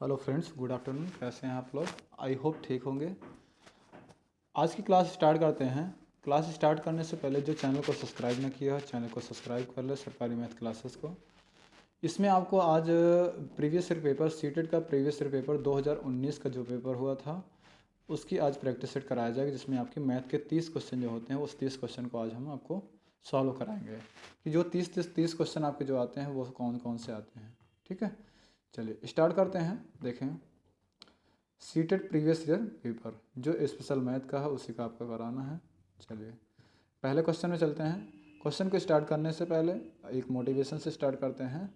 Hello friends, good afternoon. कैसे हैं आप लोग? आई होप ठीक होंगे। आज की क्लास स्टार्ट करते हैं। क्लास स्टार्ट करने से पहले जो चैनल को सब्सक्राइब ना किया है चैनल को सब्सक्राइब कर ले, सरकारी मैथ क्लासेस को। इसमें आपको आज प्रीवियस ईयर पेपर सीटेट का प्रीवियस ईयर पेपर 2019 का जो पेपर हुआ था उसकी आज प्रैक्टिस सेट कराया जाएगा, जिसमें आपके मैथ के 30 क्वेश्चन जो होते हैं उस 30 क्वेश्चन को आज हम आपको सॉल्व कराएंगे कि जो 30 क्वेश्चन आपके जो आते हैं वो कौन कौन से आते हैं। ठीक है, चलिए स्टार्ट करते हैं। देखें, सीटेड प्रीवियस ईयर पेपर जो स्पेशल मैथ का है उसी का आपका कराना है। चलिए पहले क्वेश्चन में चलते हैं। क्वेश्चन को स्टार्ट करने से पहले एक मोटिवेशन से स्टार्ट करते हैं।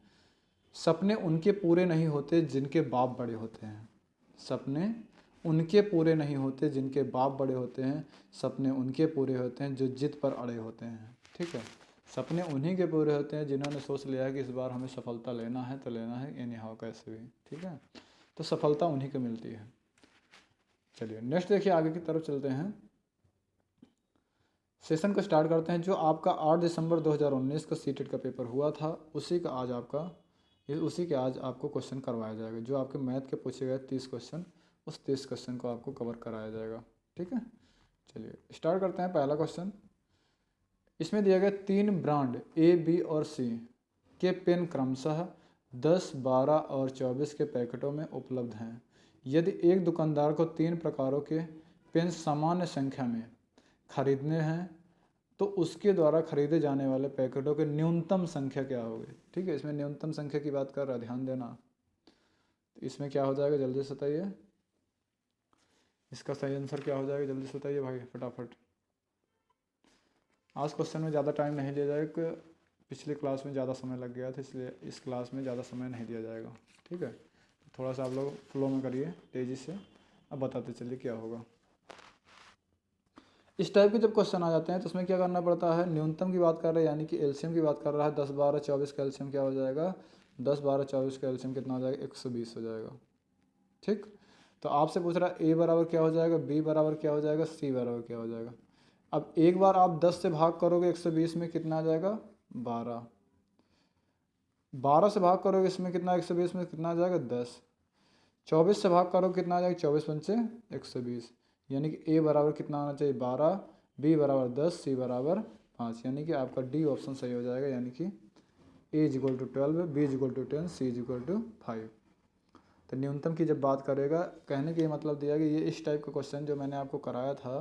सपने उनके पूरे नहीं होते जिनके बाप बड़े होते हैं। सपने उनके पूरे नहीं होते जिनके बाप बड़े होते हैं। सपने उनके पूरे होते हैं जो जिद पर अड़े होते हैं। ठीक है, सपने उन्हीं के पूरे होते हैं जिन्होंने सोच लिया है कि इस बार हमें सफलता लेना है तो लेना है, एनी हाउ कैसे भी। ठीक है, तो सफलता उन्हीं को मिलती है। चलिए नेक्स्ट देखिए, आगे की तरफ चलते हैं। सेशन को स्टार्ट करते हैं। जो आपका 8 दिसंबर 2019 का सीटेट का पेपर हुआ था उसी का आज आपको क्वेश्चन करवाया जाएगा। जो आपके मैथ के पूछे गए 30 क्वेश्चन, उस 30 क्वेश्चन को आपको कवर कराया जाएगा। ठीक है, चलिए स्टार्ट करते हैं। पहला क्वेश्चन, इसमें दिया गया 3 ब्रांड ए, बी और सी के पेन क्रमशः 10, 12 और 24 के पैकेटों में उपलब्ध हैं। यदि एक दुकानदार को 3 प्रकारों के पेन सामान्य संख्या में खरीदने हैं तो उसके द्वारा खरीदे जाने वाले पैकेटों की न्यूनतम संख्या क्या होगी। ठीक है, इसमें न्यूनतम संख्या की बात कर रहा है, ध्यान देना। तो इसमें क्या हो जाएगा, जल्दी से बताइए। इसका सही आंसर क्या हो जाएगा, जल्दी से बताइए भाई फटाफट। आज क्वेश्चन में ज़्यादा टाइम नहीं लिया जाएगा क्योंकि पिछली क्लास में ज़्यादा समय लग गया था, इसलिए इस क्लास में ज़्यादा समय नहीं दिया जाएगा। ठीक है, तो थोड़ा सा आप लोग फ्लो में करिए तेज़ी से। अब बताते चलिए क्या होगा। इस टाइप के जब क्वेश्चन आ जाते हैं तो उसमें क्या करना पड़ता है, न्यूनतम की बात कर रहे हैं यानी कि एलसीएम की बात कर रहा है। 10, 12, 24 का एलसीएम क्या हो जाएगा, 10, 12, 24 का एलसीएम कितना हो जाएगा, 120 हो जाएगा। ठीक, तो आपसे पूछ रहा है ए बराबर क्या हो जाएगा, बी बराबर क्या हो जाएगा, सी बराबर क्या हो जाएगा। अब एक बार आप 10 से भाग करोगे 120 में कितना आ जाएगा, 12। 12 से भाग करोगे इसमें कितना, 120 में कितना आ जाएगा, 10। 24 से भाग करो कितना आ जाएगा, 24 पंचे 120। यानी कि ए बराबर कितना आना चाहिए, 12, बी बराबर 10, सी बराबर 5। यानी कि आपका डी ऑप्शन सही हो जाएगा। यानी कि A is equal to 12, B is equal to 10, C is equal to 5। तो न्यूनतम की जब बात करेगा, कहने के ये मतलब दिया कि ये इस टाइप का क्वेश्चन जो मैंने आपको कराया था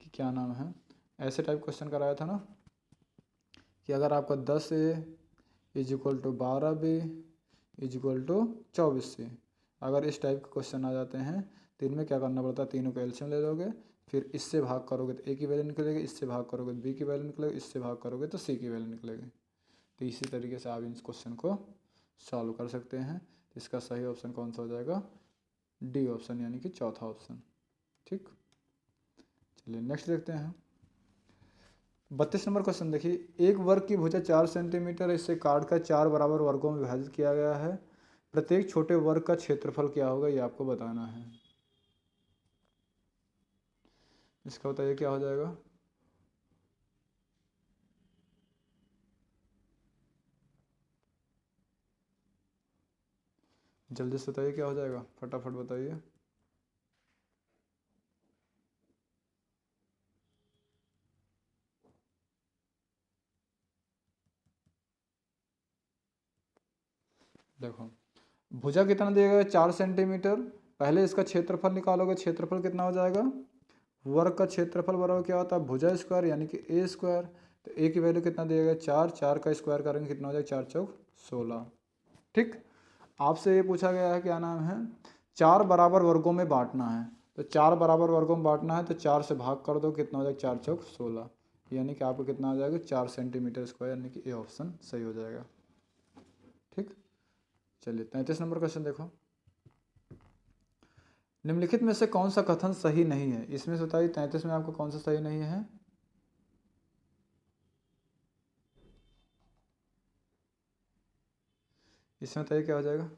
कि क्या नाम है, ऐसे टाइप क्वेश्चन कराया था ना कि अगर आपका 10 A is equal to 12 B is equal to 24 C, अगर इस टाइप के क्वेश्चन आ जाते हैं तो इनमें क्या करना पड़ता है, तीनों का एलसीएम ले लोगे, फिर इससे भाग करोगे तो ए की वैल्यू निकलेगी, इससे भाग करोगे तो बी की वैल्यू निकलेगी, इससे भाग करोगे तो सी की वैल्यू निकलेगी। तो इसी तरीके से आप इस क्वेश्चन को सॉल्व कर सकते हैं। तो इसका सही ऑप्शन कौन सा हो जाएगा, डी ऑप्शन, यानी कि चौथा ऑप्शन। ठीक, चलिए नेक्स्ट देखते हैं। 32 नंबर क्वेश्चन देखिए, एक वर्ग की भुजा 4 सेंटीमीटर, इससे काट कर 4 बराबर वर्गों में विभाजित किया गया है। प्रत्येक छोटे वर्ग का क्षेत्रफल क्या होगा, ये आपको बताना है। इसका बताइए क्या हो जाएगा। जल्दी से बताइए क्या हो जाएगा, फटाफट बताइए। देखो, भुजा कितना दिया गया, 4 सेंटीमीटर। पहले इसका क्षेत्रफल निकालोगे, क्षेत्रफल कितना हो जाएगा, वर्ग का क्षेत्रफल बराबर क्या होता है, भुजा स्क्वायर यानी कि ए स्क्वायर। तो ए की वैल्यू कितना दिया गया, 4, 4 का स्क्वायर करेंगे कितना हो जाएगा, 4 चौक 16। ठीक, आपसे ये पूछा गया है क्या नाम है, 4 बराबर वर्गों में बांटना है। तो 4 बराबर वर्गों में बांटना है तो 4 से भाग कर दो, कितना हो जाएगा, 4 चौक 16। यानी कि आपको कितना आ जाएगा, 4 सेंटीमीटर स्क्वायर, यानी कि ए ऑप्शन सही हो जाएगा। ठीक, चलिए 33 नंबर क्वेश्चन देखो। निम्नलिखित में से कौन सा कथन सही नहीं है, इसमें से बताइए 33 में आपको कौन सा सही नहीं है। इसमें बताइए क्या हो जाएगा।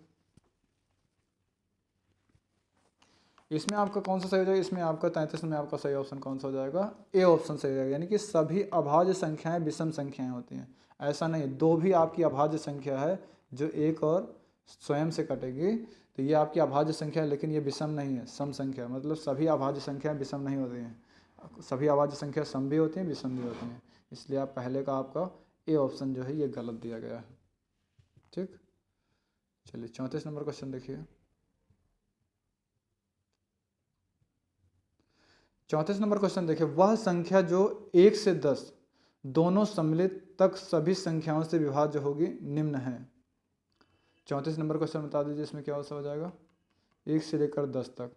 इसमें आपका कौन सा सही हो जाएगा, इसमें आपका 33 में आपका सही ऑप्शन कौन सा हो जाएगा, ए ऑप्शन सही हो जाएगा। यानी कि सभी अभाज्य संख्याएं विषम संख्याएं होती हैं। ऐसा नहीं, दो भी आपकी अभाज्य संख्या है जो एक और स्वयं से कटेगी तो ये आपकी अभाज्य संख्या है, लेकिन ये विषम नहीं है, सम संख्या। मतलब सभी अभाज्य संख्याएं विषम नहीं होती हैं, सभी अभाज्य संख्या सम भी होती हैं विषम भी होती हैं। इसलिए आप पहले का आपका ए ऑप्शन जो है ये गलत दिया गया है। ठीक, चलिए 34 नंबर क्वेश्चन देखिए। 34 नंबर क्वेश्चन देखिए, वह संख्या जो 1 से 10 दोनों सम्मिलित तक सभी संख्याओं से विभाज्य होगी निम्न है। 34 नंबर क्वेश्चन बता दीजिए इसमें क्या हो जाएगा, 1 से लेकर 10 तक।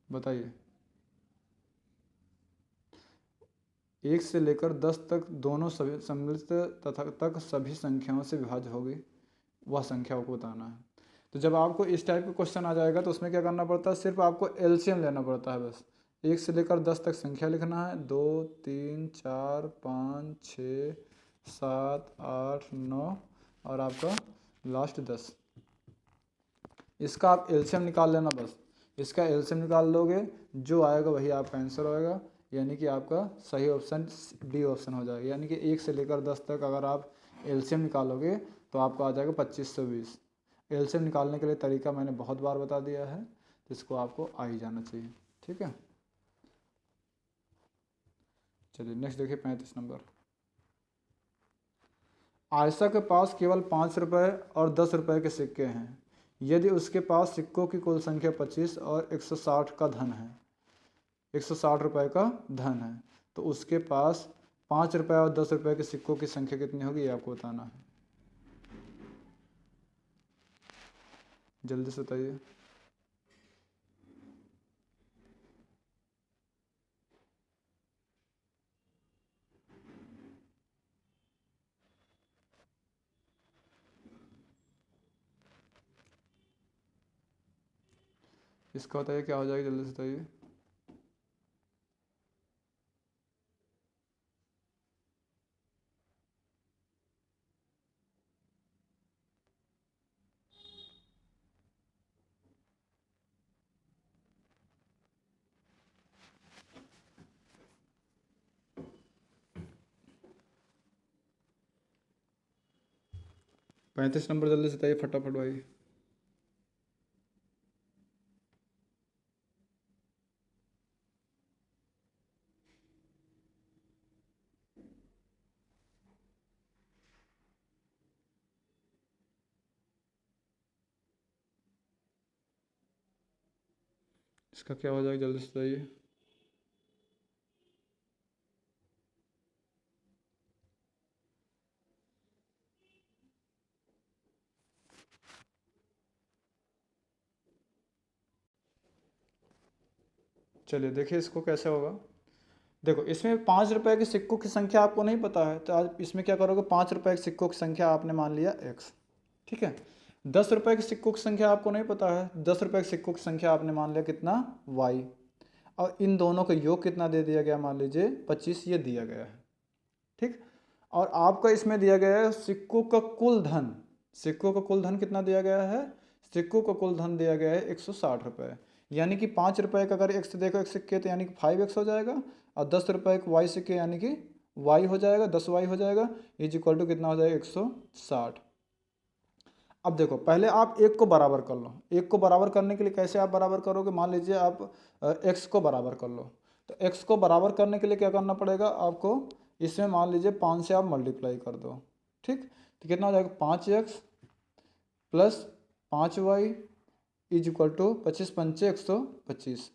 बताइए। 1 से लेकर 10 तक दोनों सभी सम्मिलित तथा तक सभी संख्याओं से विभाज्य होगी, वह संख्या को बताना है। तो जब आपको इस टाइप का क्वेश्चन आ जाएगा तो उसमें क्या करना पड़ता है, सिर्फ आपको एलसीएम लेना पड़ता है बस। 1 से लेकर 10 तक संख्या लिखना है, 2 3 4 5 6 7 8 9 और आपका लास्ट 10। इसका आप एलसीएम निकाल लेना बस। इसका एलसीएम निकाल लोगे, जो आएगा वही आपका आंसर होएगा, यानी कि आपका सही ऑप्शन डी ऑप्शन हो जाएगा। यानी कि 1 से लेकर 10 तक अगर आप एलसीएम निकालोगे तो आपको आ जाएगा 2520। एलसीएम निकालने के लिए तरीका मैंने बहुत बार बता दिया है, तो इसको आपको आ ही जाना चाहिए। ठीक है, चलिए नेक्स्ट देखिए 35 नंबर। आयशा के पास केवल 5 रुपये और 10 रुपये के सिक्के हैं। यदि उसके पास सिक्कों की कुल संख्या 25 और 160 का धन है, 160 रुपये का धन है, तो उसके पास 5 रुपये और 10 रुपये के सिक्कों की संख्या कितनी होगी ये आपको बताना है। जल्दी से बताइए। इसका बताइए क्या हो जाएगा, जल्दी से बताइए। पैंतीस नंबर जल्दी से बताइए फटाफट भाई। इसका क्या हो जाएगा, जल्दी से बताइए। चलिए देखिए इसको कैसे होगा। देखो इसमें 5 रुपए के सिक्कों की संख्या आपको नहीं पता है, तो आज इसमें क्या करोगे, 5 रुपए के सिक्कों की संख्या आपने मान लिया x। ठीक है, 10 रुपए के सिक्कों की संख्या आपको नहीं पता है, 10 रुपए के सिक्कों की संख्या आपने मान लिया कितना y। और इन दोनों का योग कितना दे दिया गया, मान लीजिए 25 ये दिया गया है। ठीक, और आपका इसमें दिया गया है सिक्कों का कुल धन। सिक्कों का कुल धन कितना दिया गया है, सिक्कों का कुल धन दिया गया है 160 रुपये। यानी कि 5 रुपये का अगर x देखो एक सिक्के तो यानी कि 5x हो जाएगा, और 10 रुपये का y सिक्के यानी कि y हो जाएगा, 10y हो जाएगा, इज इक्वल टू कितना हो जाएगा 160। अब देखो पहले आप एक को बराबर कर लो। एक को बराबर करने के लिए कैसे आप बराबर करोगे, मान लीजिए आप x को बराबर कर लो, तो x को बराबर करने के लिए क्या करना पड़ेगा आपको, इसमें मान लीजिए 5 से आप मल्टीप्लाई कर दो। ठीक, तो कितना हो जाएगा 5x plus 5y is equal to 25 पंचे 125।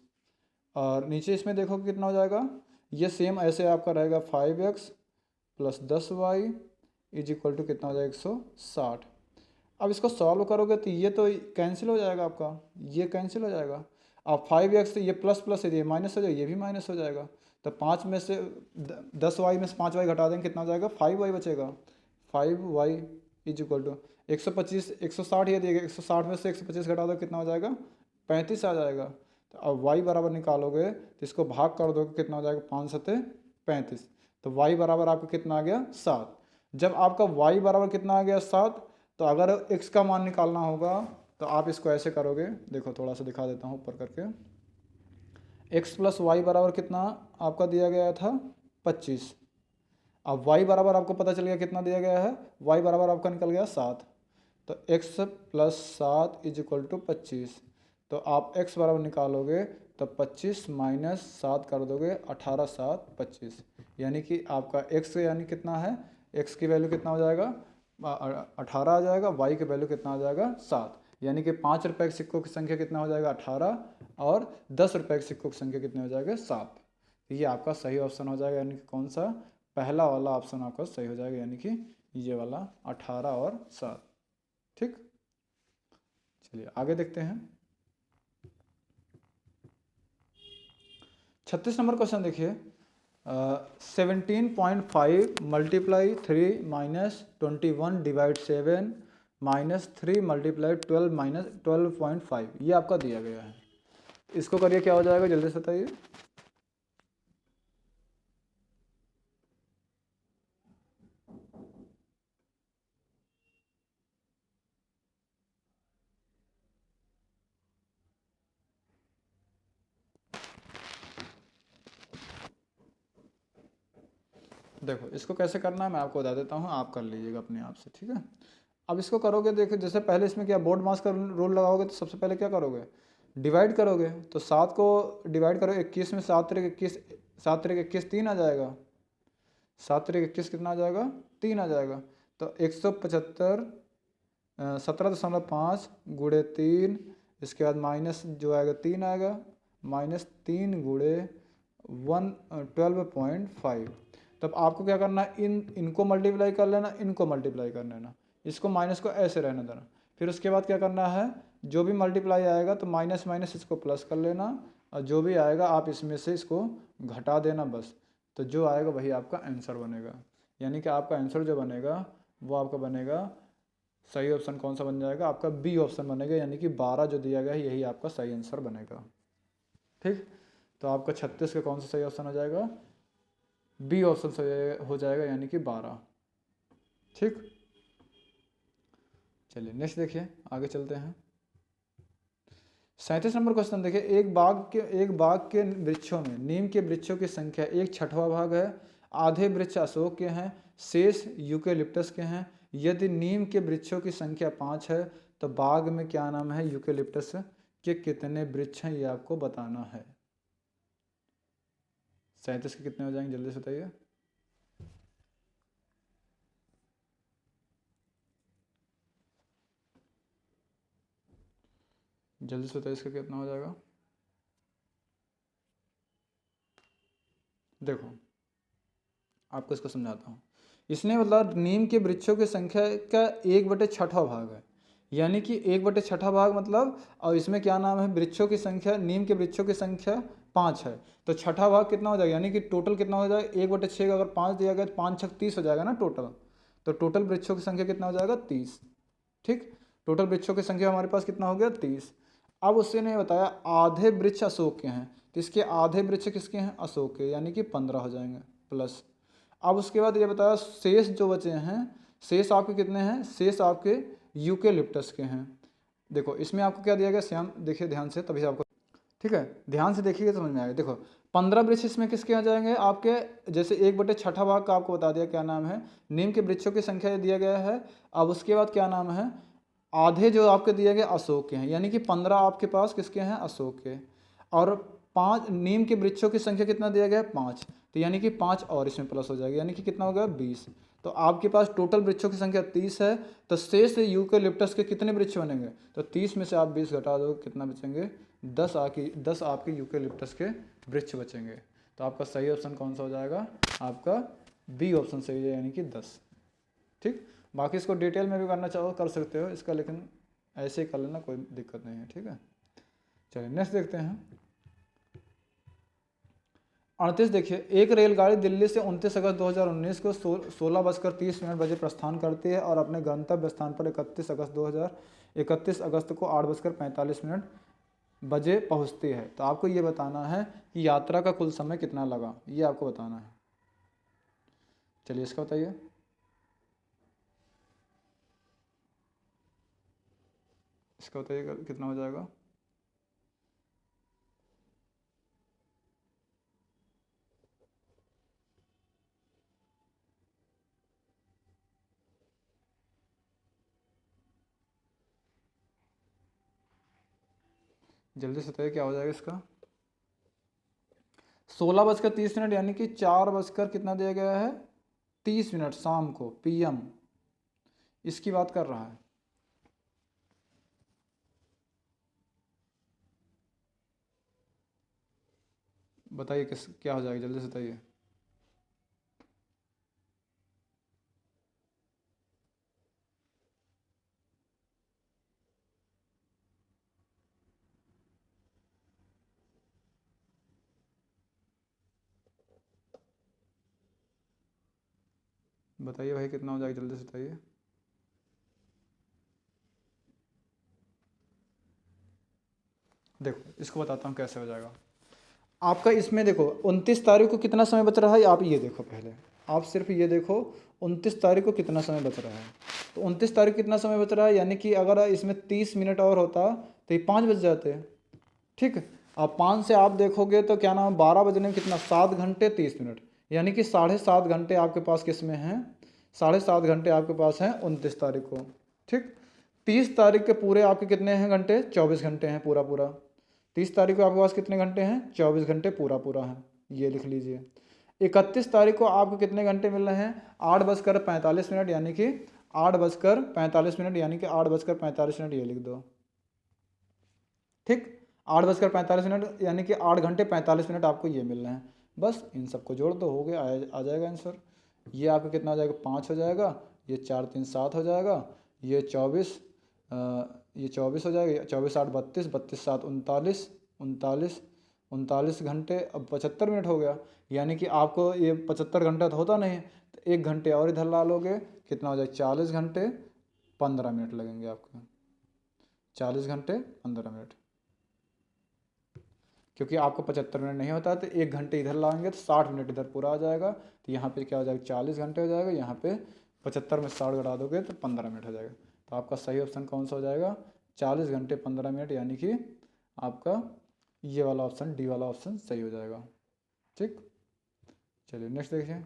और नीचे इसमें देखो कितना हो जाएगा, ये सेम ऐसे आपका रहेगा 5x plus 10y is equal to कितना हो जाएगा 160। अब इसको सॉल्व करोगे तो ये तो कैंसिल हो जाएगा आपका, ये कैंसिल हो जाएगा। अब 5x ये प्लस प्लस है, ये माइनस हो जाएगा, ये भी माइनस हो जाएगा। तो 5 में से 10y में से 5y घटा देंगे, कितना हो जाएगा 5y बचेगा। 5y इज इक्वल टू 125, 160 ये दिएगा, 160 में से 125 घटा दो कितना हो जाएगा 35 आ जाएगा। तो अब y बराबर निकालोगे तो इसको भाग कर दोगे कितना हो जाएगा 5 सत्ते 35। तो y बराबर आपका कितना आ गया 7। जब आपका y बराबर कितना आ गया 7, तो अगर x का मान निकालना होगा तो आप इसको ऐसे करोगे, देखो थोड़ा सा दिखा देता हूँ ऊपर करके। x प्लस वाई बराबर कितना आपका दिया गया था 25। अब y बराबर आपको पता चल गया कितना दिया गया है, y बराबर आपका निकल गया 7। तो x plus 7 is equal to 25। तो आप x बराबर निकालोगे तो 25 माइनस 7 कर दोगे, 18 7 25, यानी कि आपका x यानी कितना है, x की वैल्यू कितना हो जाएगा 18 आ जाएगा, y की वैल्यू कितना आ जाएगा 7, यानी कि 5 रुपये के सिक्कों की संख्या कितना हो जाएगा 18 और 10 रुपये के सिक्कों की संख्या कितनी हो जाएगा 7। तो ये आपका सही ऑप्शन हो जाएगा, यानी कि कौन सा, पहला वाला ऑप्शन आपका सही हो जाएगा, यानी कि ये वाला 18 और 7। ठीक, चलिए आगे देखते हैं। 36 नंबर क्वेश्चन देखिए, 17.5 multiply 3 minus 21 divide 7 minus 3 multiply 12 minus 12.5 ये आपका दिया गया है। इसको करिए, क्या हो जाएगा जल्दी से बताइए। देखो इसको कैसे करना है मैं आपको बता देता हूँ, आप कर लीजिएगा अपने आप से, ठीक है। अब इसको करोगे, देखो जैसे पहले इसमें क्या बोर्ड मास का रूल लगाओगे, तो सबसे पहले क्या करोगे, डिवाइड करोगे। तो 7 को डिवाइड करो 21 में, 7 3 21, 7 3 21 3 आ जाएगा, 7 3 21 कितना आ जाएगा 3 आ जाएगा। तो 175 17.5 गुड़े 3, इसके बाद माइनस जो आएगा 3 आएगा, माइनस 3 गुड़े 12.5। तब आपको क्या करना है, इनको मल्टीप्लाई कर लेना, इनको मल्टीप्लाई कर लेना, इसको माइनस को ऐसे रहने देना। फिर उसके बाद क्या करना है, जो भी मल्टीप्लाई आएगा तो माइनस माइनस इसको प्लस कर लेना, और जो भी आएगा आप इसमें से इसको घटा देना बस। तो जो आएगा वही आपका आंसर बनेगा, यानी कि आपका आंसर जो बनेगा वो आपका बनेगा, सही ऑप्शन कौन सा बन जाएगा आपका, बी ऑप्शन बनेगा, यानी कि 12 जो दिया गया है यही आपका सही आंसर बनेगा। ठीक, तो आपका 36 का कौन सा सही ऑप्शन हो जाएगा, बी ऑप्शन सही हो जाएगा, यानी कि 12। ठीक, चलिए नेक्स्ट देखिए, आगे चलते हैं। 37 नंबर क्वेश्चन देखिए, एक बाग के वृक्षों में नीम के वृक्षों की संख्या 1/6 भाग है, आधे वृक्ष अशोक के हैं, शेष यूकेलिप्टस के हैं। यदि नीम के वृक्षों की संख्या 5 है तो बाग में क्या नाम है, यूकेलिप्टस के कितने वृक्ष हैं ये आपको बताना है। 37 के कितने हो जाएंगे जल्दी से बताइए। जल्दी से बताइए इसका कितना हो जाएगा। देखो आपको इसको समझाता हूँ, इसने मतलब नीम के वृक्षों की संख्या का 1/6 भाग है, यानी कि 1/6 भाग मतलब, और इसमें क्या नाम है, वृक्षों की संख्या, नीम के वृक्षों की संख्या 5 है, तो छठा भाग कितना हो जाएगा, यानी कि टोटल कितना हो जाएगा 1/6 का अगर 5 दिया गया तो 5 6 30 हो जाएगा ना टोटल। तो टोटल वृक्षों की संख्या कितना हो जाएगा 30। ठीक, टोटल वृक्षों की संख्या हमारे पास कितना हो गया 30। अब उससे ने बताया आधे वृक्ष अशोक के हैं, तो इसके आधे वृक्ष किसके हैं, अशोक के, यानी कि 15 हो जाएंगे प्लस। अब उसके बाद ये बताया शेष जो बचे हैं, शेष आपके कितने हैं, शेष आपके यूकेलिप्टस के हैं। देखो इसमें आपको क्या दिया गया, श्याम देखिए ध्यान से तभी से आपको, ठीक है ध्यान से देखिएगा समझ में आएगा। देखो 15 वृक्ष इसमें किसके आ जाएंगे आपके, जैसे 1/6 भाग का आपको बता दिया क्या नाम है, नीम के वृक्षों की संख्या दिया गया है। अब उसके बाद क्या नाम है, आधे जो आपके दिए गए अशोक के हैं, यानी कि 15 आपके पास किसके हैं, अशोक के, और 5 नीम के वृक्षों की संख्या कितना दिया गया है 5, तो यानी कि 5 और इसमें प्लस हो जाएगा, यानी कि कितना हो गया 20। तो आपके पास टोटल वृक्षों की संख्या 30 है, तो शेष यूकेलिप्टस के कितने वृक्ष बनेंगे, तो 30 में से आप 20 घटा दो कितना बचेंगे, 10 आपके यूकेलिप्टस के वृक्ष बचेंगे। तो आपका सही ऑप्शन कौन सा हो जाएगा, आपका बी ऑप्शन सही है, यानी कि 10। ठीक, बाकी इसको डिटेल में भी करना चाहो कर सकते हो इसका, लेकिन ऐसे ही कर लेना, कोई दिक्कत नहीं है। ठीक है, चलिए नेक्स्ट देखते हैं। 38 देखिए, एक रेलगाड़ी दिल्ली से 29 अगस्त 2019 को 16:30 बजे प्रस्थान करती है और अपने गंतव्य स्थान पर 31 अगस्त को 8:45 बजे पहुंचती है। तो आपको ये बताना है कि यात्रा का कुल समय कितना लगा, ये आपको बताना है। चलिए इसका बताइए। इसका बताइए कितना हो जाएगा। जल्दी से बताइए क्या हो जाएगा इसका। 16:30 यानी कि 4 बजकर कितना दिया गया है, 30 मिनट शाम को, PM, इसकी बात कर रहा है। बताइए किस क्या हो जाएगा, जल्दी से बताइए। बताइए भाई कितना हो जाएगा, जल्दी से बताइए। देखो इसको बताता हूँ कैसे हो जाएगा आपका। इसमें देखो 29 तारीख को कितना समय बच रहा है, आप ये देखो पहले, आप सिर्फ ये देखो 29 तारीख को कितना समय बच रहा है। तो 29 तारीख कितना समय बच रहा है, यानी कि अगर इसमें 30 मिनट और होता तो ये 5 बज जाते। ठीक, अब 5 से आप देखोगे तो क्या नाम, 12 बजने में कितना, 7 घंटे 30 मिनट, यानी कि 7.5 घंटे आपके पास किस में हैं, 7.5 घंटे आपके पास हैं 29 तारीख को। ठीक, 30 तारीख के पूरे आपके कितने हैं घंटे, 24 घंटे हैं पूरा पूरा। 30 तारीख को आपके पास कितने घंटे हैं, 24 घंटे पूरा पूरा है, ये लिख लीजिए। 31 तारीख को आपको कितने घंटे मिल रहे हैं, 8:45 यानी कि 8:45 यानी कि 8:45 ये लिख दो। ठीक, 8:45 यानी कि 8 घंटे 45 मिनट आपको ये मिल रहे हैं। बस इन सबको जोड़ दो, हो गया, आ जाएगा आंसर। ये आपका कितना हो जाएगा, 5 हो जाएगा, ये 4 3 7 हो जाएगा, ये 24, ये 24 हो जाएगा, 24 8 32, 32 7 39, 39, 39 घंटे, अब 75 मिनट हो गया। यानी कि आपको ये 75 घंटा तो होता नहीं, तो 1 घंटे और इधर ला लोगे, कितना हो जाएगा, 40 घंटे 15 मिनट लगेंगे आपके, 40 घंटे 15 मिनट। क्योंकि आपको 75 मिनट नहीं होता तो 1 घंटे इधर लाएंगे तो 60 मिनट इधर पूरा आ जाएगा। तो यहाँ पे क्या हो जाएगा, 40 घंटे हो जाएगा, यहाँ पे 75 में 60 घटा दोगे तो 15 मिनट हो जाएगा। तो आपका सही ऑप्शन कौन सा हो जाएगा, 40 घंटे 15 मिनट, यानी कि आपका ये वाला ऑप्शन, डी वाला ऑप्शन सही हो जाएगा। ठीक, चलिए नेक्स्ट देखिए।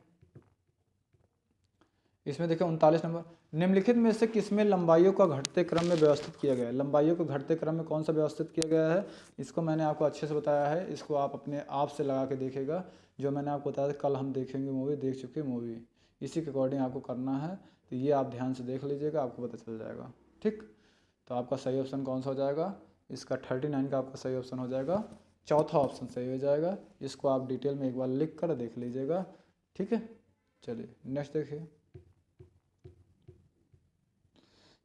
इसमें देखिए 39 नंबर, निम्नलिखित में से किसमें लंबाइयों का घटते क्रम में व्यवस्थित किया गया है। लंबाइयों को घटते क्रम में कौन सा व्यवस्थित किया गया है, इसको मैंने आपको अच्छे से बताया है, इसको आप अपने आप से लगा के देखिएगा। जो मैंने आपको बताया था कल हम देखेंगे मूवी, देख चुके मूवी, इसी के अकॉर्डिंग आपको करना है। तो ये आप ध्यान से देख लीजिएगा, आपको पता चल जाएगा। ठीक, तो आपका सही ऑप्शन कौन सा हो जाएगा, इसका 39 का आपका सही ऑप्शन हो जाएगा, चौथा ऑप्शन सही हो जाएगा। इसको आप डिटेल में एक बार लिख कर देख लीजिएगा। ठीक है, चलिए नेक्स्ट देखिए।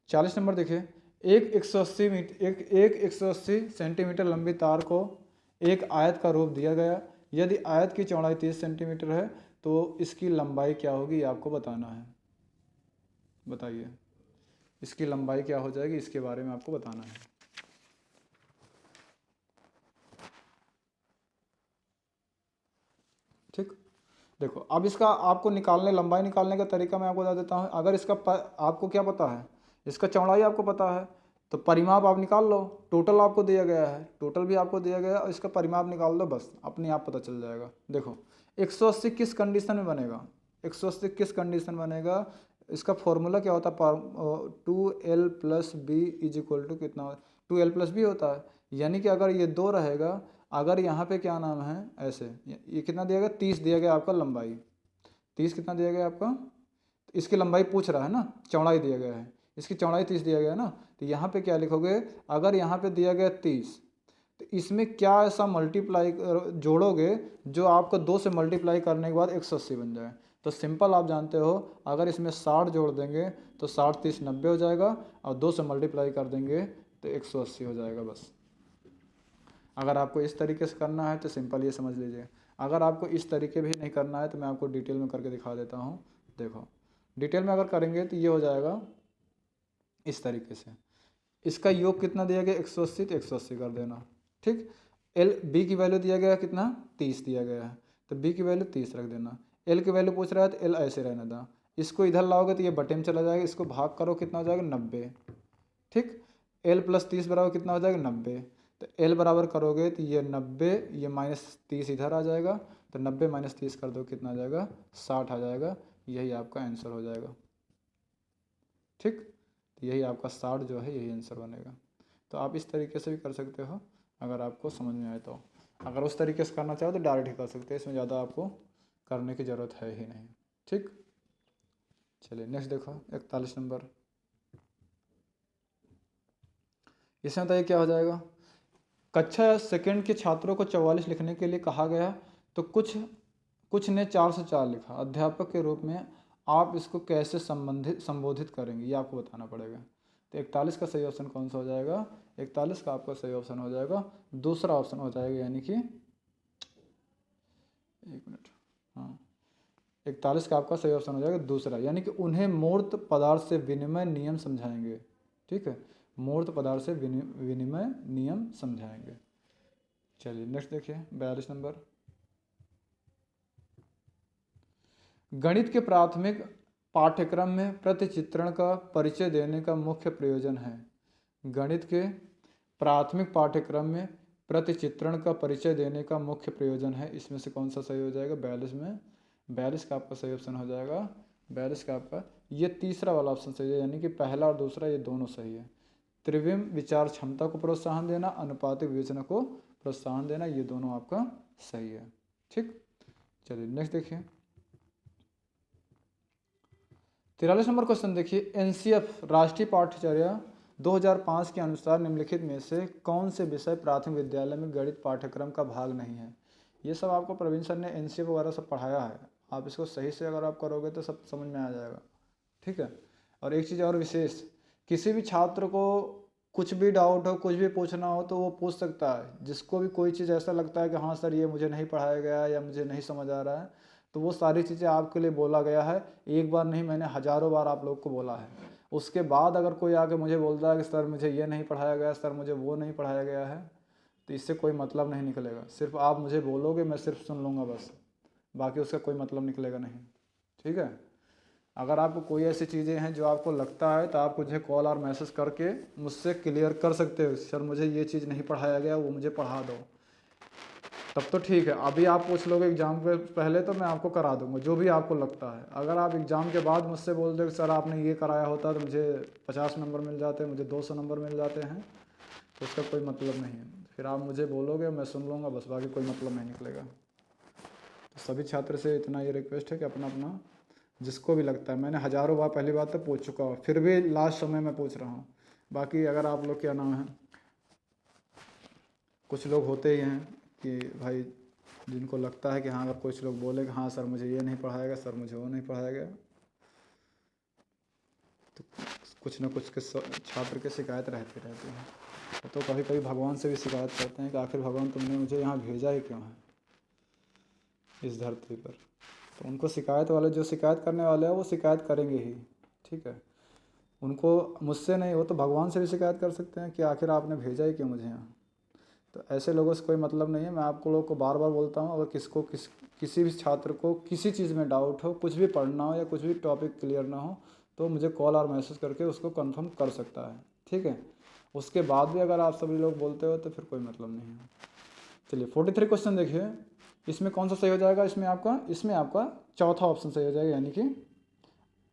40 नंबर देखिए, एक 180 सेंटीमीटर लंबी तार को एक आयत का रूप दिया गया। यदि आयत की चौड़ाई 30 सेंटीमीटर है तो इसकी लंबाई क्या होगी, ये आपको बताना है। बताइए इसकी लंबाई क्या हो जाएगी, इसके बारे में आपको बताना है। ठीक, देखो अब इसका आपको निकालने, लंबाई निकालने का तरीका मैं आपको बता देता हूँ। अगर इसका आपको क्या पता है, इसका चौड़ाई आपको पता है, तो परिमाप आप निकाल लो। टोटल आपको दिया गया है, टोटल भी आपको दिया गया है, और इसका परिमाप निकाल दो, बस अपने आप पता चल जाएगा। देखो 180 किस कंडीशन में बनेगा, 180 किस कंडीशन बनेगा, इसका फॉर्मूला क्या होता है, 2l+b इज इक्वल टू कितना, 2l+b होता है। यानी कि अगर ये 2 रहेगा, अगर यहाँ पे क्या नाम है, ऐसे ये कितना दिया गया, 30 दिया गया आपका लंबाई, 30 कितना दिया गया आपका, इसकी लंबाई पूछ रहा है ना, चौड़ाई दिया गया है, इसकी चौड़ाई 30 दिया गया है ना। तो यहाँ पे क्या लिखोगे, अगर यहाँ पे दिया गया 30, तो इसमें क्या ऐसा मल्टीप्लाई जोड़ोगे जो आपको 2 से मल्टीप्लाई करने के बाद 180 बन जाए। तो सिंपल आप जानते हो, अगर इसमें 60 जोड़ देंगे तो 60 30 90 हो जाएगा, और 2 से मल्टीप्लाई कर देंगे तो 180 हो जाएगा बस। अगर आपको इस तरीके से करना है तो सिंपल ये समझ लीजिए। अगर आपको इस तरीके भी नहीं करना है तो मैं आपको डिटेल में करके दिखा देता हूँ। देखो डिटेल में अगर करेंगे तो ये हो जाएगा इस तरीके से। इसका योग कितना दिया गया, 180, तो 180 कर देना। ठीक, एल बी की वैल्यू दिया गया कितना, 30 दिया गया है, तो बी की वैल्यू 30 रख देना। एल की वैल्यू पूछ रहा है तो एल ऐसे रहने देना। इसको इधर लाओगे तो ये बटे में चला जाएगा, इसको भाग करो कितना हो जाएगा, 90। ठीक, l+30 बराबर कितना हो जाएगा, 90। तो l बराबर करोगे तो ये 90, ये -30 इधर आ जाएगा, तो 90 - 30 कर दो कितना आ जाएगा, 60 आ जाएगा। यही आपका आंसर हो जाएगा। ठीक, तो यही आपका 60 जो है यही आंसर बनेगा। तो आप इस तरीके से भी कर सकते हो, अगर आपको समझ में आए तो। अगर उस तरीके से करना चाहो तो डायरेक्ट ही कर सकते हैं, इसमें ज़्यादा आपको करने की ज़रूरत है ही नहीं। ठीक, चलिए नेक्स्ट देखो 41 नंबर। इसमें बताइए क्या हो जाएगा। कक्षा सेकंड के छात्रों को 44 लिखने के लिए कहा गया तो कुछ ने 4 से 4 लिखा। अध्यापक के रूप में आप इसको कैसे संबोधित करेंगे, ये आपको बताना पड़ेगा। तो 41 का सही ऑप्शन कौन सा हो जाएगा। 41 का आपका सही ऑप्शन हो जाएगा दूसरा ऑप्शन हो जाएगा, यानी कि 1 मिनट, हाँ 41 का आपका सही ऑप्शन हो जाएगा दूसरा, यानी कि उन्हें मूर्त पदार्थ से विनिमय नियम समझाएंगे। ठीक है, मूर्त पदार्थ से विनिमय नियम समझाएंगे। चलिए नेक्स्ट देखिए 42 नंबर। गणित के प्राथमिक पाठ्यक्रम में प्रतिचित्रण का परिचय देने का मुख्य प्रयोजन है। गणित के प्राथमिक पाठ्यक्रम में प्रतिचित्रण का परिचय देने का मुख्य प्रयोजन है। इसमें से कौन सा सही हो जाएगा। 42 में 42 का आपका सही ऑप्शन हो जाएगा 42 का आपका ये तीसरा वाला ऑप्शन सही है, यानी कि पहला और दूसरा ये दोनों सही है। त्रिविम विचार क्षमता को प्रोत्साहन देना, अनुपातिक विवेचना को प्रोत्साहन देना, ये दोनों आपका सही है। ठीक, चलिए नेक्स्ट देखिए 43 नंबर क्वेश्चन देखिए। एनसीएफ राष्ट्रीय पाठ्यचर्या 2005 के अनुसार निम्नलिखित में से कौन से विषय प्राथमिक विद्यालय में गणित पाठ्यक्रम का भाग नहीं है। ये सब आपको प्रवीण सर ने एनसीएफ वगैरह सब पढ़ाया है, आप इसको सही से अगर आप करोगे तो सब समझ में आ जाएगा। ठीक है, और एक चीज़ और विशेष, किसी भी छात्र को कुछ भी डाउट हो, कुछ भी पूछना हो तो वो पूछ सकता है। जिसको भी कोई चीज़ ऐसा लगता है कि हाँ सर ये मुझे नहीं पढ़ाया गया या मुझे नहीं समझ आ रहा है, तो वो सारी चीज़ें आपके लिए बोला गया है। एक बार नहीं, मैंने हज़ारों बार आप लोग को बोला है। उसके बाद अगर कोई आके मुझे बोलता है कि सर मुझे ये नहीं पढ़ाया गया, सर मुझे वो नहीं पढ़ाया गया है, तो इससे कोई मतलब नहीं निकलेगा। सिर्फ आप मुझे बोलोगे, मैं सिर्फ सुन लूँगा बस, बाकी उसका कोई मतलब निकलेगा नहीं। ठीक है, अगर आपको कोई ऐसी चीज़ें हैं जो आपको लगता है तो आप मुझे कॉल और मैसेज करके मुझसे क्लियर कर सकते हो, सर मुझे ये चीज़ नहीं पढ़ाया गया, वो मुझे पढ़ा दो, तब तो ठीक है। अभी आप पूछ लोगे एग्ज़ाम के पहले तो मैं आपको करा दूंगा जो भी आपको लगता है। अगर आप एग्ज़ाम के बाद मुझसे बोल दो कि सर आपने ये कराया होता तो मुझे 50 नंबर मिल जाते, मुझे 200 नंबर मिल जाते हैं, तो उसका कोई मतलब नहीं है। फिर आप मुझे बोलोगे, मैं सुन लूँगा बस, बाकी कोई मतलब नहीं निकलेगा। तो सभी छात्र से इतना ये रिक्वेस्ट है कि अपना अपना जिसको भी लगता है, मैंने हज़ारों बार पहली बार तो पूछ चुका हूँ, फिर भी लास्ट समय में पूछ रहा हूँ। बाकी अगर आप लोग क्या नाम है, कुछ लोग होते ही हैं कि भाई जिनको लगता है कि हाँ, अगर कुछ लोग बोले कि हाँ सर मुझे ये नहीं पढ़ाया गया, सर मुझे वो नहीं पढ़ाया गया, तो कुछ ना कुछ के छात्र की शिकायत रहती है। तो कभी कभी भगवान से भी शिकायत करते हैं कि आखिर भगवान तुमने मुझे यहाँ भेजा ही क्यों है इस धरती पर। तो उनको शिकायत वाले, जो शिकायत करने वाले हैं वो शिकायत करेंगे ही। ठीक है, उनको मुझसे नहीं, वो तो भगवान से भी शिकायत कर सकते हैं कि आखिर आपने भेजा ही क्यों मुझे यहाँ। तो ऐसे लोगों से कोई मतलब नहीं है। मैं आपको लोगों को बार बार बोलता हूँ, अगर किसी भी छात्र को किसी चीज़ में डाउट हो, कुछ भी पढ़ना हो या कुछ भी टॉपिक क्लियर ना हो, तो मुझे कॉल और मैसेज करके उसको कंफर्म कर सकता है। ठीक है, उसके बाद भी अगर आप सभी लोग बोलते हो तो फिर कोई मतलब नहीं है। चलिए 43 क्वेश्चन देखिए। इसमें कौन सा सही हो जाएगा। इसमें आपका चौथा ऑप्शन सही हो जाएगा, यानी कि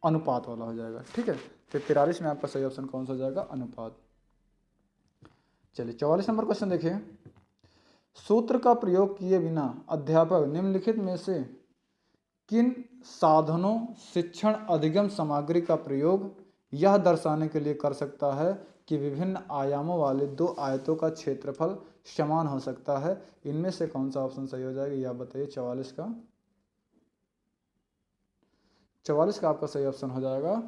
अनुपात वाला हो जाएगा। ठीक है, फिर 43 में आपका सही ऑप्शन कौन सा हो जाएगा, अनुपात। चलिए 44 नंबर क्वेश्चन देखिए। सूत्र का प्रयोग किए बिना अध्यापक निम्नलिखित में से किन साधनों शिक्षण अधिगम सामग्री का प्रयोग यह दर्शाने के लिए कर सकता है कि विभिन्न आयामों वाले दो आयतों का क्षेत्रफल समान हो सकता है। इनमें से कौन सा ऑप्शन सही हो जाएगा, यह बताइए। 44 का आपका सही ऑप्शन हो जाएगा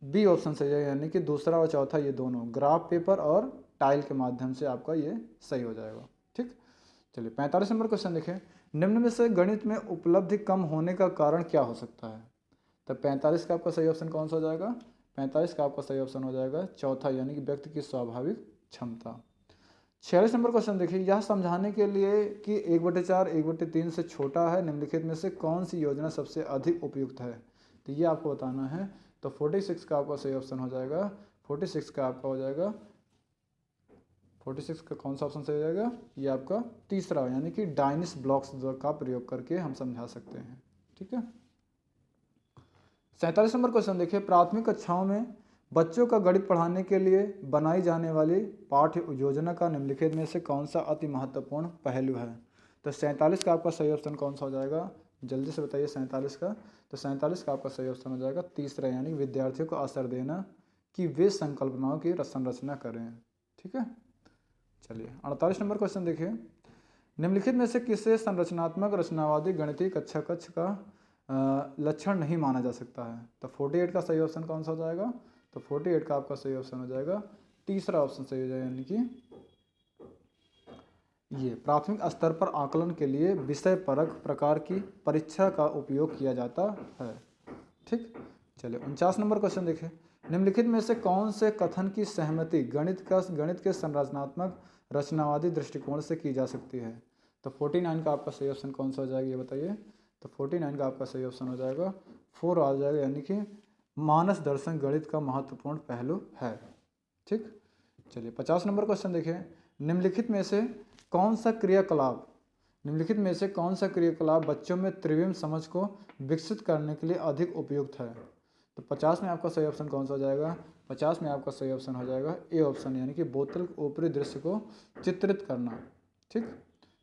बी ऑप्शन सही है, यानी कि दूसरा और चौथा ये दोनों ग्राफ पेपर और टाइल के माध्यम से आपका ये सही हो जाएगा। ठीक, चलिए 45 नंबर क्वेश्चन देखें। निम्न में से गणित में उपलब्धि कम होने का कारण क्या हो सकता है। तो 45 का आपका सही ऑप्शन कौन सा हो जाएगा। 45 का आपका सही ऑप्शन हो जाएगा चौथा, यानी कि व्यक्ति की स्वाभाविक क्षमता। 46 नंबर क्वेश्चन देखिए। यह समझाने के लिए कि 1/4 1/3 से छोटा है, निम्नलिखित में से कौन सी योजना सबसे अधिक उपयुक्त है, तो ये आपको बताना है। तो 46 का आपका सही ऑप्शन हो जाएगा 46 का आपका हो जाएगा 46 का कौन सा ऑप्शन सही हो जाएगा, ये आपका तीसरा, यानी कि डायनिस ब्लॉक्स का प्रयोग करके हम समझा सकते हैं। ठीक है, 47 नंबर क्वेश्चन देखिए। प्राथमिक कक्षाओं में बच्चों का गणित पढ़ाने के लिए बनाई जाने वाली पाठ्य योजना का निम्नलिखित में से कौन सा अति महत्वपूर्ण पहलू है? तो 47 का आपका सही ऑप्शन कौन सा हो जाएगा? जल्दी से बताइए 47 का। तो 47 का आपका सही ऑप्शन हो जाएगा तीसरा, यानी विद्यार्थियों को अवसर देना कि वे संकल्पनाओं की संरचना करें। ठीक है, चलिए 48 नंबर क्वेश्चन देखिए। निम्नलिखित में से किसे संरचनात्मक रचनावादी गणितीय कक्षा कक्ष का लक्षण नहीं माना जा सकता है? तो 48 का सही ऑप्शन कौन सा हो जाएगा? तो 48 का आपका सही ऑप्शन हो जाएगा तीसरा ऑप्शन सही हो जाएगा, यानी कि ये प्राथमिक स्तर पर आकलन के लिए विषय परक प्रकार की परीक्षा का उपयोग किया जाता है। ठीक, चलिए 49 नंबर क्वेश्चन देखिए। निम्नलिखित में से कौन से कथन की सहमति गणित के संरचनात्मक रचनावादी दृष्टिकोण से की जा सकती है? तो 49 का आपका सही ऑप्शन कौन सा हो जाएगा, ये बताइए। तो 49 का आपका सही ऑप्शन हो जाएगा 4 आ जाएगा, यानी कि मानस दर्शन गणित का महत्वपूर्ण पहलू है। ठीक, चलिए 50 नंबर क्वेश्चन देखिए। निम्नलिखित में से कौन सा क्रियाकलाप बच्चों में त्रिविम समझ को विकसित करने के लिए अधिक उपयुक्त है? तो 50 में आपका सही ऑप्शन कौन सा हो जाएगा? 50 में आपका सही ऑप्शन हो जाएगा ए ऑप्शन, यानी कि बोतल के ऊपरी दृश्य को चित्रित करना। ठीक,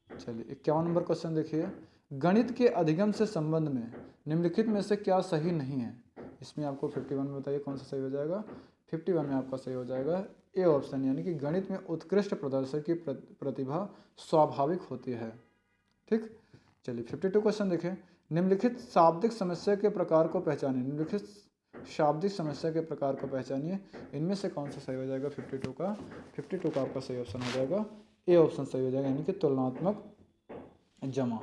चलिए 51 नंबर क्वेश्चन देखिए। गणित के अधिगम से संबंध में निम्नलिखित में से क्या सही नहीं है? इसमें आपको 51 में बताइए कौन सा सही हो जाएगा। 51 में आपका सही हो जाएगा ए ऑप्शन, यानी कि गणित में उत्कृष्ट प्रदर्शन की प्रतिभा स्वाभाविक होती है। ठीक, चलिए 52 क्वेश्चन देखें। निम्नलिखित शाब्दिक समस्या के प्रकार को पहचानिए। इनमें से कौन सा सही हो जाएगा? 52 का आपका सही ऑप्शन हो जाएगा ए ऑप्शन सही हो जाएगा, यानी कि तुलनात्मक जमा।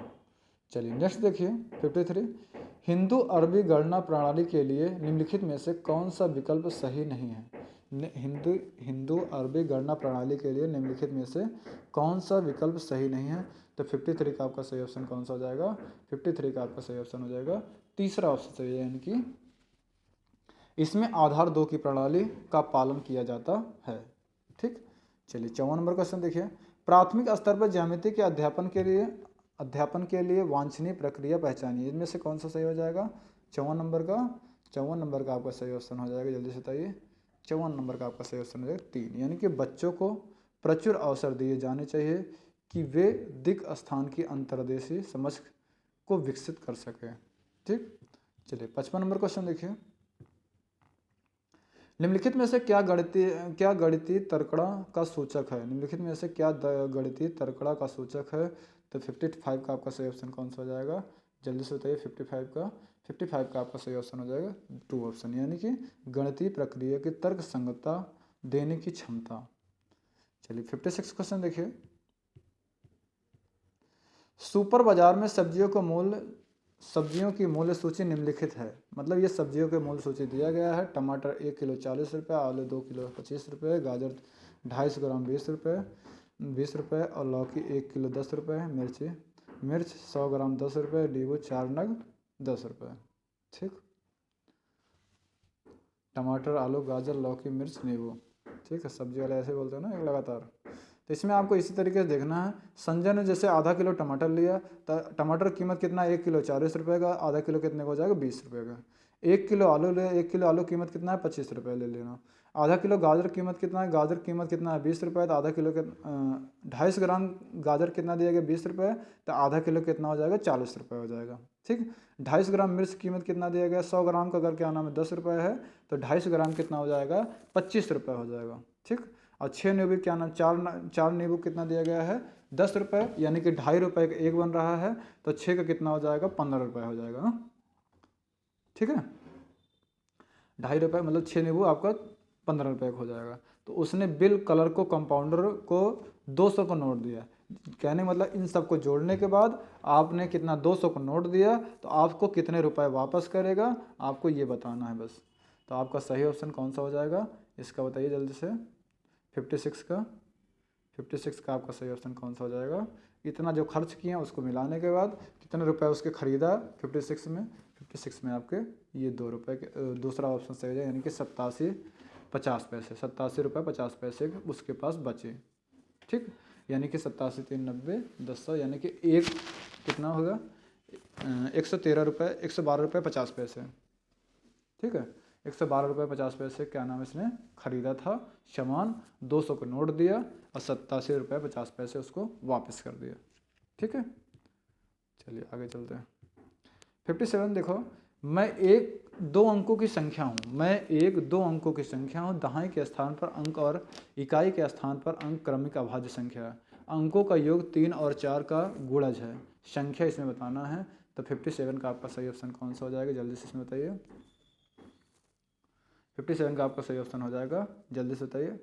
चलिए नेक्स्ट देखिए 53। हिंदू अरबी गणना प्रणाली के लिए निम्नलिखित में से कौन सा विकल्प सही नहीं है? हिंदू अरबी गणना प्रणाली के लिए निम्नलिखित में से कौन सा विकल्प सही नहीं है? तो 53 का आपका सही ऑप्शन कौन सा हो जाएगा? 53 का आपका सही ऑप्शन हो जाएगा तीसरा ऑप्शन सही है, यानी कि इसमें आधार 2 की प्रणाली का पालन किया जाता है। ठीक, चलिए 54 नंबर क्वेश्चन देखिए। प्राथमिक स्तर पर ज्यामिति के अध्यापन के लिए वांछनीय प्रक्रिया पहचानिए। इनमें से कौन सा सही हो जाएगा? 54 नंबर का आपका सही ऑप्शन हो जाएगा, जल्दी से बताइए। 54 नंबर का आपका सही ऑप्शन हो जाएगा 3, यानी कि बच्चों को प्रचुर अवसर दिए जाने चाहिए कि वे दिक् स्थान की अंतर्देशीय समझ को विकसित कर सकें। ठीक, चलिए 55 नंबर क्वेश्चन देखिए। निम्नलिखित में से क्या गणितीय तर्कड़ा का सूचक है? गणितीय तर्कड़ा का सूचक है? तो 55 का आपका सही ऑप्शन कौन सा हो जाएगा? जल्दी से बताइए। 55 का आपका सही ऑप्शन हो जाएगा 2 ऑप्शन, यानी कि गणितीय प्रक्रिया की तर्क संगतता देने की क्षमता। चलिए 56 क्वेश्चन देखिए। सुपर बाजार में सब्जियों की मूल्य सूची निम्नलिखित है। मतलब ये सब्जियों के मूल्य सूची दिया गया है। टमाटर 1 किलो 40 रुपये, आलू 2 किलो 25 रुपये, गाजर 250 ग्राम 20 रुपये और लौकी 1 किलो 10 रुपये, मिर्च 100 ग्राम 10 रुपये, नींबू 4 नग 10 रुपये। ठीक, टमाटर, आलू, गाजर, लौकी, मिर्च, नींबू। ठीक है, सब्जी वाले ऐसे बोलते हैं ना एक लगातार। तो इसमें आपको इसी तरीके से देखना है। संजय ने जैसे आधा किलो टमाटर लिया, तो टमाटर की कीमत कितना? 1 किलो 40 रुपये का, आधा किलो कितने का हो जाएगा? 20 रुपये का। 1 किलो आलू ले, 1 किलो आलू कीमत कितना है? 25 रुपये ले लेना। आधा किलो गाजर कीमत कितना है? गाजर कीमत कितना है? 20 रुपये। तो आधा किलो के 250 ग्राम गाजर कितना दिया गया? 20 रुपये। तो आधा किलो कितना हो जाएगा? 40 रुपये हो जाएगा। ठीक, 250 ग्राम मिर्च कीमत कितना दिया गया? 100 ग्राम का अगर क्या नाम है 10 रुपये है, तो 250 ग्राम कितना हो जाएगा? 25 रुपये हो जाएगा। ठीक, और 6 नींबू क्या नाम, 4 नींबू कितना दिया गया है? 10 रुपये, यानी कि 2.5 रुपये का एक बन रहा है, तो 6 का कितना हो जाएगा? 15 रुपये हो जाएगा। ठीक है, 2.5 रुपये मतलब 6 नींबू आपका 15 रुपये का हो जाएगा। तो उसने बिल कलर को कंपाउंडर को 200 को नोट दिया। कहने मतलब इन सबको जोड़ने के बाद आपने कितना 200 को नोट दिया, तो आपको कितने रुपए वापस करेगा, आपको ये बताना है बस। तो आपका सही ऑप्शन कौन सा हो जाएगा इसका बताइए जल्दी से। 56 का आपका सही ऑप्शन कौन सा हो जाएगा? इतना जो खर्च किए हैं उसको मिलाने के बाद कितने रुपए उसके खरीदा 56 में आपके ये 2 रुपये के दूसरा ऑप्शन सही हो जाएगा, यानी कि 87 रुपये 50 पैसे उसके पास बचे। ठीक, यानी कि 87 3 90 10 यानी कि एक कितना होगा 113 रुपये 112 रुपये 50 पैसे। ठीक है, 112 रुपये 50 पैसे क्या नाम इसने खरीदा था सामान, 200 का नोट दिया और 87 रुपये 50 पैसे उसको वापस कर दिया। ठीक है, चलिए आगे चलते हैं। 57 देखो, मैं एक दो अंकों की संख्या हूँ, मैं एक दो अंकों की संख्या हूँ, दहाई के स्थान पर अंक और इकाई के स्थान पर अंक क्रमिक अभाज्य संख्या है, अंकों का योग 3 और 4 का गुणज है, संख्या इसमें बताना है। तो 57 का आपका सही ऑप्शन कौन सा हो जाएगा, जल्दी से इसमें बताइए। 57 का आपका सही ऑप्शन हो जाएगा, जल्दी से बताइए।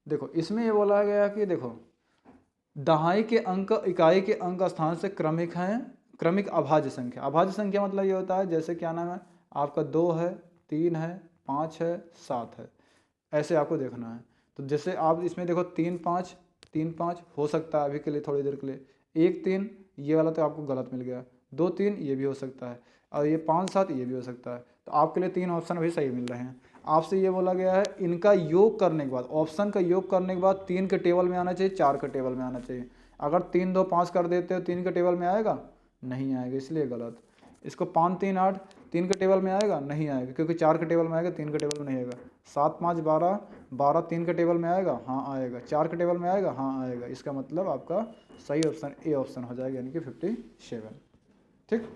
देखो इसमें ये बोला गया कि देखो दहाई के अंक इकाई के अंक स्थान से क्रमिक हैं, क्रमिक अभाज्य संख्या। अभाज्य संख्या मतलब ये होता है जैसे क्या नाम है आपका 2 है, 3 है, 5 है, 7 है, ऐसे आपको देखना है। तो जैसे आप इसमें देखो 3 5 3 5 हो सकता है अभी के लिए, थोड़ी देर के लिए। 1 3 ये वाला तो आपको गलत मिल गया, 2 3 ये भी हो सकता है, और ये 5 7 ये भी हो सकता है। तो आपके लिए 3 ऑप्शन भी सही मिल रहे हैं। आपसे ये बोला गया है इनका योग करने के बाद, ऑप्शन का योग करने के बाद 3 के टेबल में आना चाहिए, 4 के टेबल में आना चाहिए। अगर 3 2 5 कर देते हो 3 के टेबल में आएगा, नहीं आएगा, इसलिए गलत। इसको 5 3 8 3 के टेबल में आएगा, नहीं आएगा, क्योंकि 4 के टेबल में आएगा, 3 के टेबल में नहीं आएगा। 7 5 12 12 3 के टेबल में आएगा, हाँ आएगा। 4 के टेबल में आएगा, हाँ आएगा। इसका मतलब आपका सही ऑप्शन ए ऑप्शन हो जाएगा, यानी कि 57। ठीक,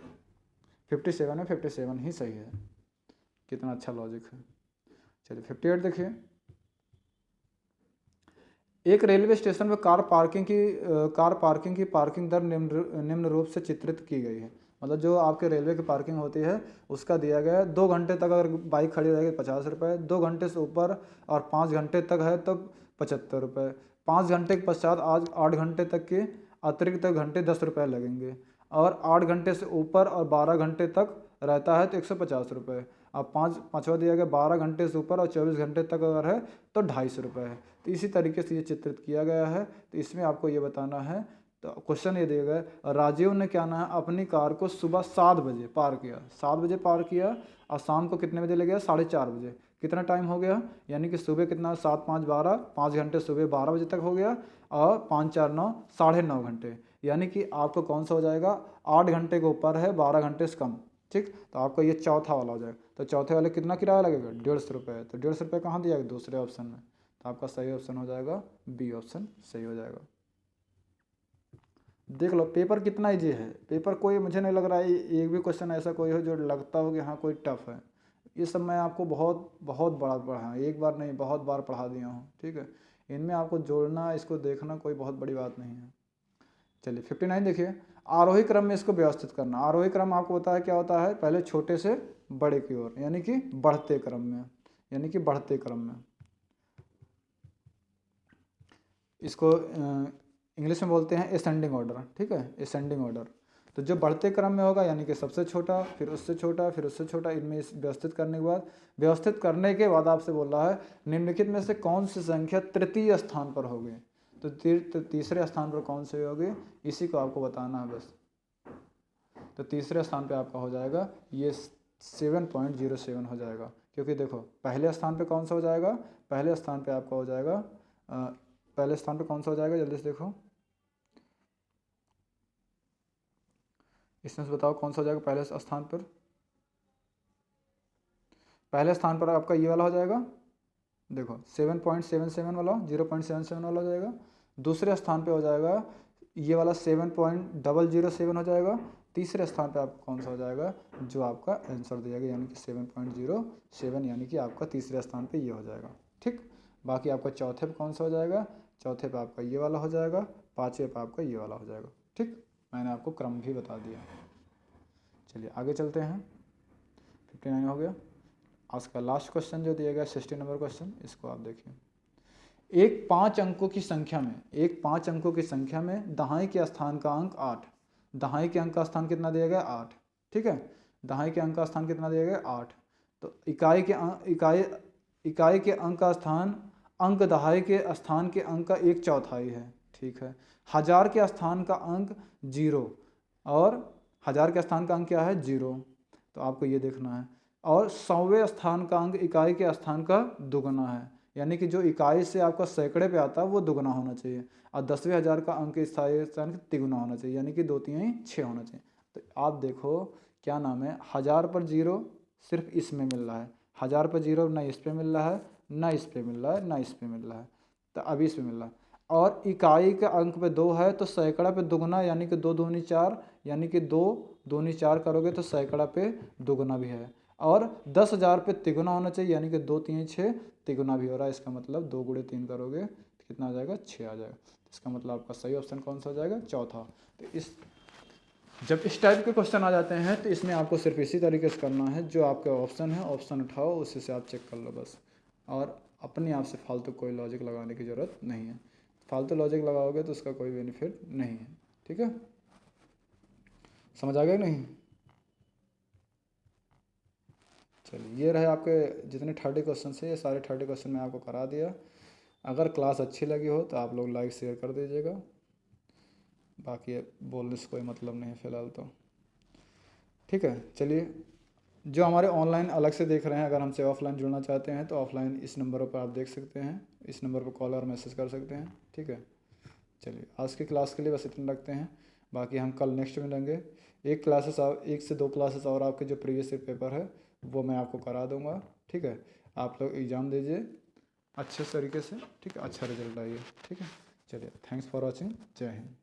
57 में 57 ही सही है। कितना अच्छा लॉजिक है। चलिए 58 देखिए, एक रेलवे स्टेशन में कार पार्किंग की पार्किंग दर निम्न रूप से चित्रित की गई है। मतलब जो आपके रेलवे की पार्किंग होती है उसका दिया गया है। 2 घंटे तक अगर बाइक खड़ी रहेगी 50 रुपये, 2 घंटे से ऊपर और 5 घंटे तक है तब 75 रुपये, 5 घंटे के पश्चात आज 8 घंटे तक के अतिरिक्त घंटे 10 रुपये लगेंगे, और 8 घंटे से ऊपर और 12 घंटे तक रहता है तो 150 रुपये। अब पाँचवा दिया गया 12 घंटे से ऊपर और 24 घंटे तक अगर है तो 250 रुपये है। तो इसी तरीके से ये चित्रित किया गया है। तो इसमें आपको ये बताना है, तो क्वेश्चन ये दिया गया, राजीव ने क्या ना अपनी कार को सुबह 7 बजे पार किया, 7 बजे पार किया, और शाम को कितने बजे ले गया, 4:30 बजे। कितना टाइम हो गया, यानी कि सुबह कितना 7 5 12, 5 घंटे सुबह 12 बजे तक हो गया, और 5 4 9 9.5 घंटे, यानी कि आपको कौन सा हो जाएगा, 8 घंटे के ऊपर है, 12 घंटे से कम। ठीक, तो आपका ये चौथा वाला हो जाएगा। तो चौथे वाले कितना किराया लगेगा, 150 रुपये। तो 150 रुपये कहाँ दिया गया, दूसरे ऑप्शन में। तो आपका सही ऑप्शन हो जाएगा बी ऑप्शन सही हो जाएगा। देख लो पेपर कितना इजी है। पेपर कोई मुझे नहीं लग रहा है एक भी क्वेश्चन ऐसा कोई हो जो लगता हो कि हाँ कोई टफ है। ये सब मैं आपको बहुत बहुत बड़ा पढ़ा, एक बार नहीं बहुत बार पढ़ा दिया हूँ। ठीक है, इनमें आपको जोड़ना, इसको देखना कोई बहुत बड़ी बात नहीं है। चलिए 59 देखिए, आरोही क्रम में इसको व्यवस्थित करना। आरोही क्रम आपको पता है क्या होता है, पहले छोटे से बड़े की ओर, यानी कि बढ़ते क्रम में, यानी कि बढ़ते क्रम में। इसको इंग्लिश में बोलते हैं असेंडिंग ऑर्डर। ठीक है, असेंडिंग ऑर्डर। तो जो बढ़ते क्रम में होगा यानी कि सबसे छोटा, फिर उससे छोटा, फिर उससे छोटा, इनमें व्यवस्थित करने के बाद आपसे बोल रहा है निम्नलिखित में से कौन सी संख्या तृतीय स्थान पर होगी। तो तीसरे स्थान पर कौन से होगी, इसी को आपको बताना है बस। तो तीसरे स्थान पे आपका हो जाएगा ये 7.07 हो जाएगा, क्योंकि देखो पहले स्थान पे कौन सा हो जाएगा, पहले स्थान पे आपका हो जाएगा पहले स्थान पे कौन सा हो जाएगा, जल्दी से देखो इसमें से बताओ कौन सा हो जाएगा पहले स्थान पर। पहले स्थान पर आपका ये वाला हो जाएगा, देखो 7.77 वाला, 0.77 वाला हो जाएगा। दूसरे स्थान पे हो जाएगा ये वाला 7.007 हो जाएगा। तीसरे स्थान पे आपका कौन सा हो जाएगा, जो आपका आंसर दिया गया यानी कि 7.07, यानी कि आपका तीसरे स्थान पे ये हो जाएगा। ठीक, बाकी आपका चौथे पे कौन सा हो जाएगा, चौथे पे आपका ये वाला हो जाएगा, पाँचवें पे आपका ये वाला हो जाएगा। ठीक, मैंने आपको क्रम भी बता दिया। चलिए आगे चलते हैं। 59 हो गया। आज का लास्ट क्वेश्चन जो दिया गया 60 नंबर क्वेश्चन, इसको आप देखिए। एक 5 अंकों की संख्या में दहाई के स्थान का अंक 8, दहाई के अंक का स्थान कितना दिया गया 8। ठीक है, दहाई के अंक का स्थान कितना दिया गया 8। तो इकाई के अंक का स्थान अंक दहाई के स्थान के अंक का 1/4 है। ठीक है, हजार के स्थान का अंक 0, और हजार के स्थान का अंक क्या है 0, तो आपको ये देखना है। और 100वें स्थान का अंक इकाई के स्थान का दुगना है, यानी कि जो इकाई से आपका सैकड़े पे आता है वो दुगना होना चाहिए, और 10वें हजार का अंक स्थायी स्थान का तिगुना होना चाहिए, यानी कि 2 3 6 होना चाहिए। तो आप देखो क्या नाम है, हजार पर 0 सिर्फ इसमें मिल रहा है, 1000 पे 0 ना इस पे मिल रहा है, ना इस पे मिल रहा है, ना इस पे मिल रहा है, तो अभी इस पे मिल रहा है। और इकाई के अंक पे 2 है तो सैकड़ा पे दुगना, यानी कि 2 दूनी 4, यानी कि 2 दूनी 4 करोगे तो सैकड़ा पे दुगना भी है। और 10,000 पे तिगुना होना चाहिए, यानी कि 2 3 6 तिगुना भी हो रहा है। इसका मतलब 2 गुणे 3 करोगे तो कितना आ जाएगा, 6 आ जाएगा। इसका मतलब आपका सही ऑप्शन कौन सा हो जाएगा, चौथा। तो जब इस टाइप के क्वेश्चन आ जाते हैं तो इसमें आपको सिर्फ इसी तरीके से करना है, जो आपके ऑप्शन है ऑप्शन उठाओ, उसी से आप चेक कर लो बस। और अपने आप से फालतू कोई लॉजिक लगाने की ज़रूरत नहीं है। फालतू लॉजिक लगाओगे तो उसका कोई बेनिफिट नहीं है। ठीक है, समझ आ गया नहीं? चलिए, ये रहे आपके जितने 30 क्वेश्चन है, ये सारे 30 क्वेश्चन मैं आपको करा दिया। अगर क्लास अच्छी लगी हो तो आप लोग लाइक शेयर कर दीजिएगा। बाकी बोलने से कोई मतलब नहीं है फ़िलहाल तो। ठीक है, चलिए। जो हमारे ऑनलाइन अलग से देख रहे हैं, अगर हमसे ऑफलाइन जुड़ना चाहते हैं तो ऑफलाइन इस नंबरों पर आप देख सकते हैं, इस नंबर पर कॉल और मैसेज कर सकते हैं। ठीक है, चलिए आज की क्लास के लिए बस इतना रखते हैं। बाकी हम कल नेक्स्ट मिलेंगे। एक से दो क्लासेस और आपके जो प्रीवियस ईयर पेपर है वो मैं आपको करा दूंगा। ठीक है, आप लोग एग्ज़ाम दीजिए अच्छे तरीके से। ठीक है, अच्छा रिजल्ट आइए। ठीक है, चलिए, थैंक्स फॉर वॉचिंग। जय हिंद।